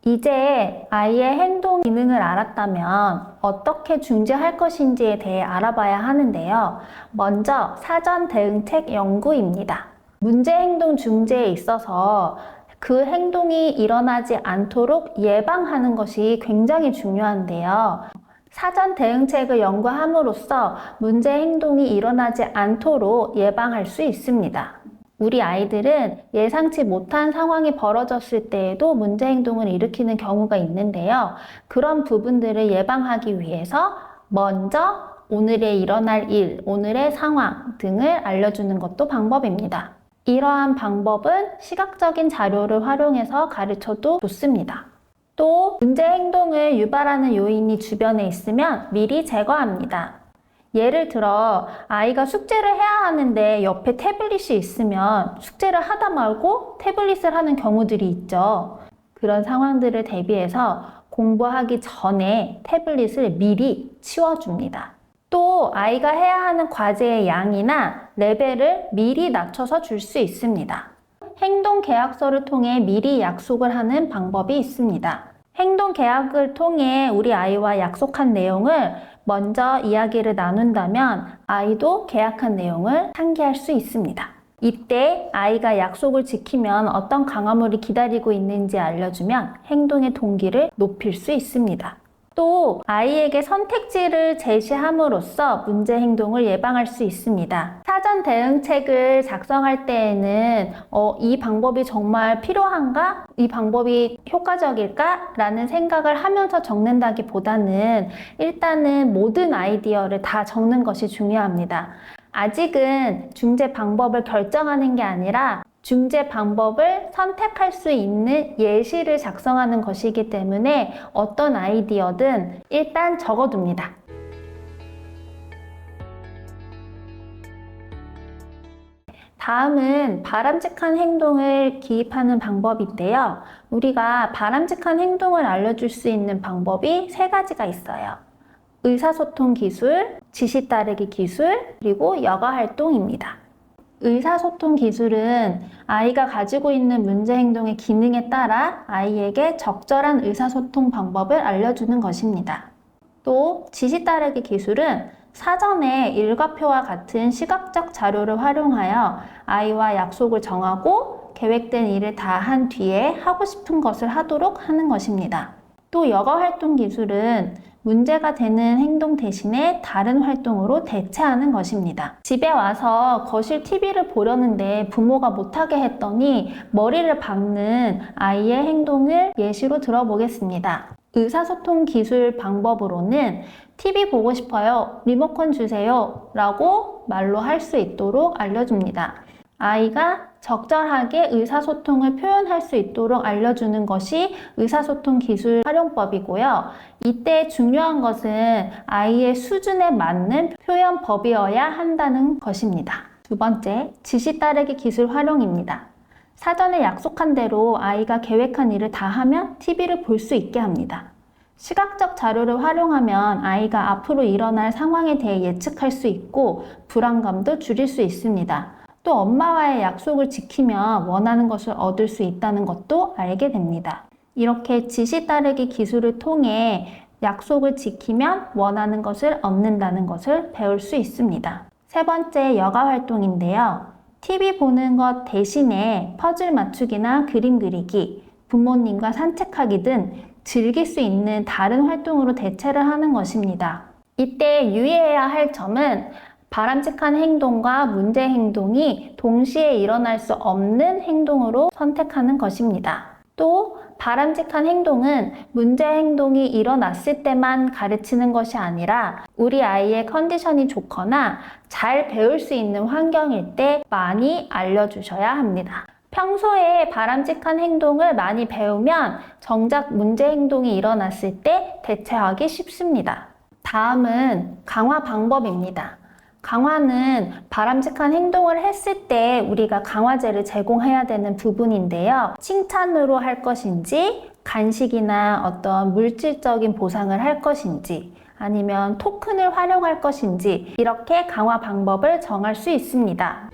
이제 아이의 행동 기능을 알았다면 어떻게 중재할 것인지에 대해 알아봐야 하는데요. 먼저 사전 대응책 연구입니다. 문제 행동 중재에 있어서 그 행동이 일어나지 않도록 예방하는 것이 굉장히 중요한데요. 사전 대응책을 연구함으로써 문제 행동이 일어나지 않도록 예방할 수 있습니다. 우리 아이들은 예상치 못한 상황이 벌어졌을 때에도 문제 행동을 일으키는 경우가 있는데요. 그런 부분들을 예방하기 위해서 먼저 오늘에 일어날 일, 오늘의 상황 등을 알려주는 것도 방법입니다. 이러한 방법은 시각적인 자료를 활용해서 가르쳐도 좋습니다. 또 문제 행동을 유발하는 요인이 주변에 있으면 미리 제거합니다. 예를 들어 아이가 숙제를 해야 하는데 옆에 태블릿이 있으면 숙제를 하다 말고 태블릿을 하는 경우들이 있죠. 그런 상황들을 대비해서 공부하기 전에 태블릿을 미리 치워줍니다. 또 아이가 해야 하는 과제의 양이나 레벨을 미리 낮춰서 줄 수 있습니다. 행동 계약서를 통해 미리 약속을 하는 방법이 있습니다. 행동 계약을 통해 우리 아이와 약속한 내용을 먼저 이야기를 나눈다면 아이도 계약한 내용을 상기할 수 있습니다. 이때 아이가 약속을 지키면 어떤 강화물이 기다리고 있는지 알려주면 행동의 동기를 높일 수 있습니다. 또 아이에게 선택지를 제시함으로써 문제 행동을 예방할 수 있습니다. 사전 대응책을 작성할 때에는 이 방법이 정말 필요한가? 이 방법이 효과적일까? 라는 생각을 하면서 적는다기보다는 일단은 모든 아이디어를 다 적는 것이 중요합니다. 아직은 중재 방법을 결정하는 게 아니라 중재 방법을 선택할 수 있는 예시를 작성하는 것이기 때문에 어떤 아이디어든 일단 적어둡니다. 다음은 바람직한 행동을 기입하는 방법인데요. 우리가 바람직한 행동을 알려줄 수 있는 방법이 3가지가 있어요. 의사소통 기술, 지시 따르기 기술, 그리고 여가 활동입니다. 의사소통 기술은 아이가 가지고 있는 문제 행동의 기능에 따라 아이에게 적절한 의사소통 방법을 알려주는 것입니다. 또 지시 따르기 기술은 사전에 일과표와 같은 시각적 자료를 활용하여 아이와 약속을 정하고 계획된 일을 다 한 뒤에 하고 싶은 것을 하도록 하는 것입니다. 또 여가 활동 기술은 문제가 되는 행동 대신에 다른 활동으로 대체하는 것입니다. 집에 와서 거실 TV를 보려는데 부모가 못하게 했더니 머리를 박는 아이의 행동을 예시로 들어보겠습니다. 의사소통 기술 방법으로는 TV 보고 싶어요, 리모컨 주세요 라고 말로 할 수 있도록 알려줍니다. 아이가 적절하게 의사소통을 표현할 수 있도록 알려주는 것이 의사소통 기술 활용법이고요. 이때 중요한 것은 아이의 수준에 맞는 표현법이어야 한다는 것입니다. 2번째, 지시 따르기 기술 활용입니다. 사전에 약속한 대로 아이가 계획한 일을 다 하면 TV를 볼 수 있게 합니다. 시각적 자료를 활용하면 아이가 앞으로 일어날 상황에 대해 예측할 수 있고 불안감도 줄일 수 있습니다. 또 엄마와의 약속을 지키면 원하는 것을 얻을 수 있다는 것도 알게 됩니다. 이렇게 지시 따르기 기술을 통해 약속을 지키면 원하는 것을 얻는다는 것을 배울 수 있습니다. 3번째, 여가 활동인데요. TV 보는 것 대신에 퍼즐 맞추기나 그림 그리기, 부모님과 산책하기 등 즐길 수 있는 다른 활동으로 대체를 하는 것입니다. 이때 유의해야 할 점은 바람직한 행동과 문제 행동이 동시에 일어날 수 없는 행동으로 선택하는 것입니다. 또 바람직한 행동은 문제 행동이 일어났을 때만 가르치는 것이 아니라 우리 아이의 컨디션이 좋거나 잘 배울 수 있는 환경일 때 많이 알려주셔야 합니다. 평소에 바람직한 행동을 많이 배우면 정작 문제 행동이 일어났을 때 대처하기 쉽습니다. 다음은 강화 방법입니다. 강화는 바람직한 행동을 했을 때 우리가 강화제를 제공해야 되는 부분인데요. 칭찬으로 할 것인지, 간식이나 어떤 물질적인 보상을 할 것인지, 아니면 토큰을 활용할 것인지 이렇게 강화 방법을 정할 수 있습니다.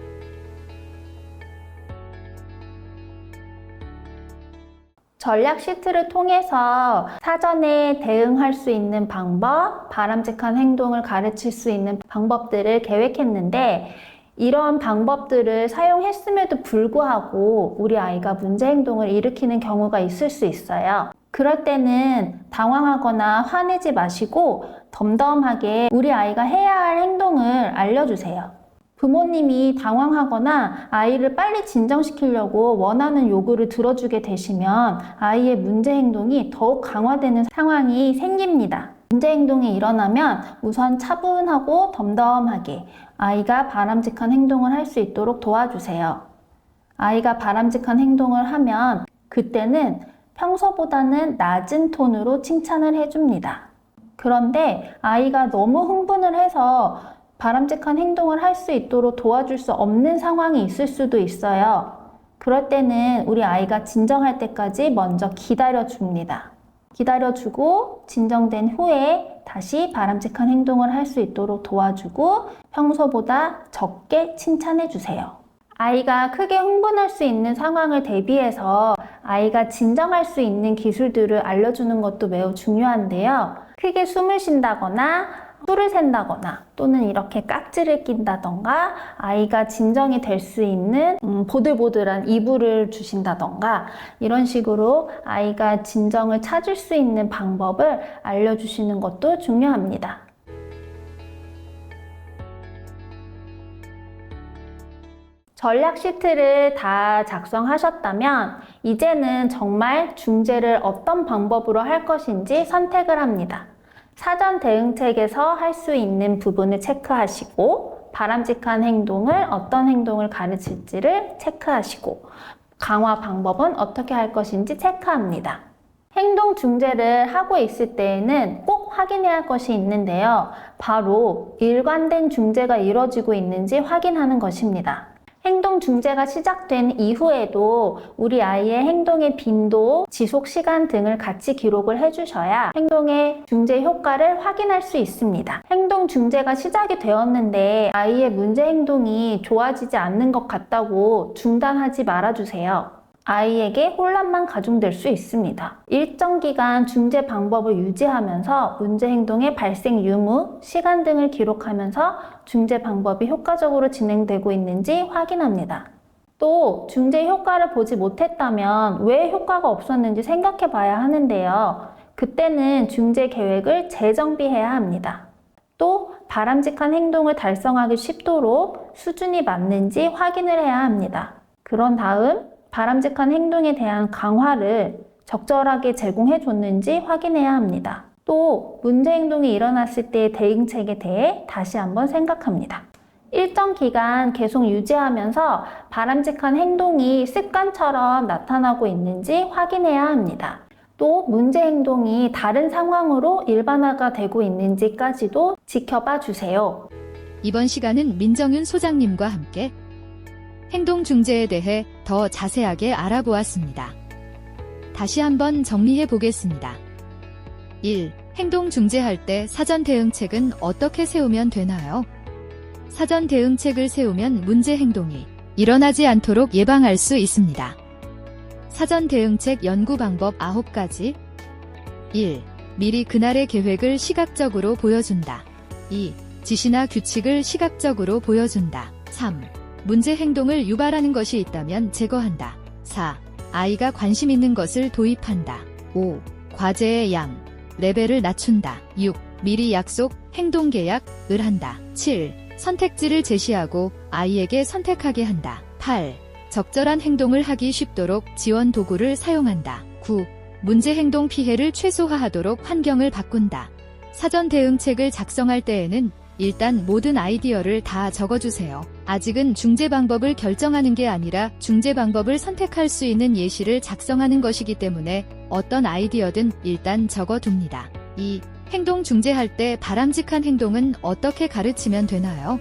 전략 시트를 통해서 사전에 대응할 수 있는 방법, 바람직한 행동을 가르칠 수 있는 방법들을 계획했는데 이런 방법들을 사용했음에도 불구하고 우리 아이가 문제 행동을 일으키는 경우가 있을 수 있어요. 그럴 때는 당황하거나 화내지 마시고 덤덤하게 우리 아이가 해야 할 행동을 알려주세요. 부모님이 당황하거나 아이를 빨리 진정시키려고 원하는 요구를 들어주게 되시면 아이의 문제 행동이 더욱 강화되는 상황이 생깁니다. 문제 행동이 일어나면 우선 차분하고 덤덤하게 아이가 바람직한 행동을 할 수 있도록 도와주세요. 아이가 바람직한 행동을 하면 그때는 평소보다는 낮은 톤으로 칭찬을 해줍니다. 그런데 아이가 너무 흥분을 해서 바람직한 행동을 할 수 있도록 도와줄 수 없는 상황이 있을 수도 있어요. 그럴 때는 우리 아이가 진정할 때까지 먼저 기다려줍니다. 기다려주고 진정된 후에 다시 바람직한 행동을 할 수 있도록 도와주고 평소보다 적게 칭찬해주세요. 아이가 크게 흥분할 수 있는 상황을 대비해서 아이가 진정할 수 있는 기술들을 알려주는 것도 매우 중요한데요. 크게 숨을 쉰다거나 술을 샌다거나 또는 이렇게 깍지를 낀다던가 아이가 진정이 될 수 있는 보들보들한 이불을 주신다던가 이런 식으로 아이가 진정을 찾을 수 있는 방법을 알려주시는 것도 중요합니다. 전략 시트를 다 작성하셨다면 이제는 정말 중재를 어떤 방법으로 할 것인지 선택을 합니다. 사전 대응책에서 할 수 있는 부분을 체크하시고 바람직한 행동을 어떤 행동을 가르칠지를 체크하시고 강화 방법은 어떻게 할 것인지 체크합니다. 행동 중재를 하고 있을 때에는 꼭 확인해야 할 것이 있는데요. 바로 일관된 중재가 이루어지고 있는지 확인하는 것입니다. 행동 중재가 시작된 이후에도 우리 아이의 행동의 빈도, 지속 시간 등을 같이 기록을 해주셔야 행동의 중재 효과를 확인할 수 있습니다. 행동 중재가 시작이 되었는데 아이의 문제 행동이 좋아지지 않는 것 같다고 중단하지 말아주세요. 아이에게 혼란만 가중될 수 있습니다. 일정 기간 중재 방법을 유지하면서 문제 행동의 발생 유무, 시간 등을 기록하면서 중재 방법이 효과적으로 진행되고 있는지 확인합니다. 또 중재 효과를 보지 못했다면 왜 효과가 없었는지 생각해 봐야 하는데요. 그때는 중재 계획을 재정비해야 합니다. 또 바람직한 행동을 달성하기 쉽도록 수준이 맞는지 확인을 해야 합니다. 그런 다음 바람직한 행동에 대한 강화를 적절하게 제공해 줬는지 확인해야 합니다. 또 문제 행동이 일어났을 때의 대응책에 대해 다시 한번 생각합니다. 일정 기간 계속 유지하면서 바람직한 행동이 습관처럼 나타나고 있는지 확인해야 합니다. 또 문제 행동이 다른 상황으로 일반화가 되고 있는지까지도 지켜봐 주세요. 이번 시간은 민정윤 소장님과 함께 행동 중재에 대해 더 자세하게 알아보았습니다. 다시 한번 정리해 보겠습니다. 1. 행동 중재할 때 사전 대응책은 어떻게 세우면 되나요? 사전 대응책을 세우면 문제 행동이 일어나지 않도록 예방할 수 있습니다. 사전 대응책 연구 방법 9가지. 1. 미리 그날의 계획을 시각적으로 보여준다. 2. 지시나 규칙을 시각적으로 보여준다. 3. 문제 행동을 유발하는 것이 있다면 제거한다. 4. 아이가 관심 있는 것을 도입한다. 5. 과제의 양, 레벨을 낮춘다. 6. 미리 약속, 행동 계약을 한다. 7. 선택지를 제시하고 아이에게 선택하게 한다. 8. 적절한 행동을 하기 쉽도록 지원 도구를 사용한다. 9. 문제 행동 피해를 최소화하도록 환경을 바꾼다. 사전 대응책을 작성할 때에는 일단 모든 아이디어를 다 적어주세요. 아직은 중재 방법을 결정하는 게 아니라 중재 방법을 선택할 수 있는 예시를 작성하는 것이기 때문에 어떤 아이디어든 일단 적어둡니다. 2. 행동 중재할 때 바람직한 행동은 어떻게 가르치면 되나요?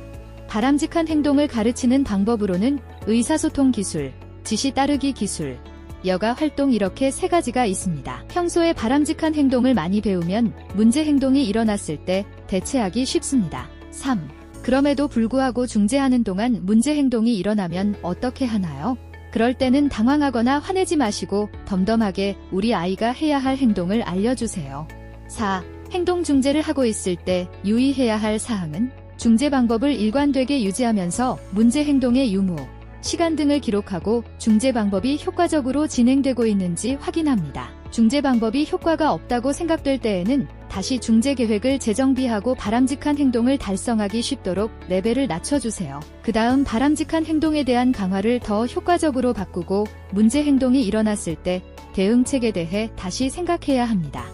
바람직한 행동을 가르치는 방법으로는 의사소통 기술, 지시 따르기 기술, 여가 활동 이렇게 3가지가 있습니다. 평소에 바람직한 행동을 많이 배우면 문제 행동이 일어났을 때 대체하기 쉽습니다. 3. 그럼에도 불구하고 중재하는 동안 문제 행동이 일어나면 어떻게 하나요? 그럴 때는 당황하거나 화내지 마시고 덤덤하게 우리 아이가 해야 할 행동을 알려주세요. 4. 행동 중재를 하고 있을 때 유의해야 할 사항은 중재 방법을 일관되게 유지하면서 문제 행동의 유무, 시간 등을 기록하고 중재 방법이 효과적으로 진행되고 있는지 확인합니다. 중재 방법이 효과가 없다고 생각될 때에는 다시 중재 계획을 재정비하고 바람직한 행동을 달성하기 쉽도록 레벨을 낮춰주세요. 그 다음 바람직한 행동에 대한 강화를 더 효과적으로 바꾸고 문제 행동이 일어났을 때 대응책에 대해 다시 생각해야 합니다.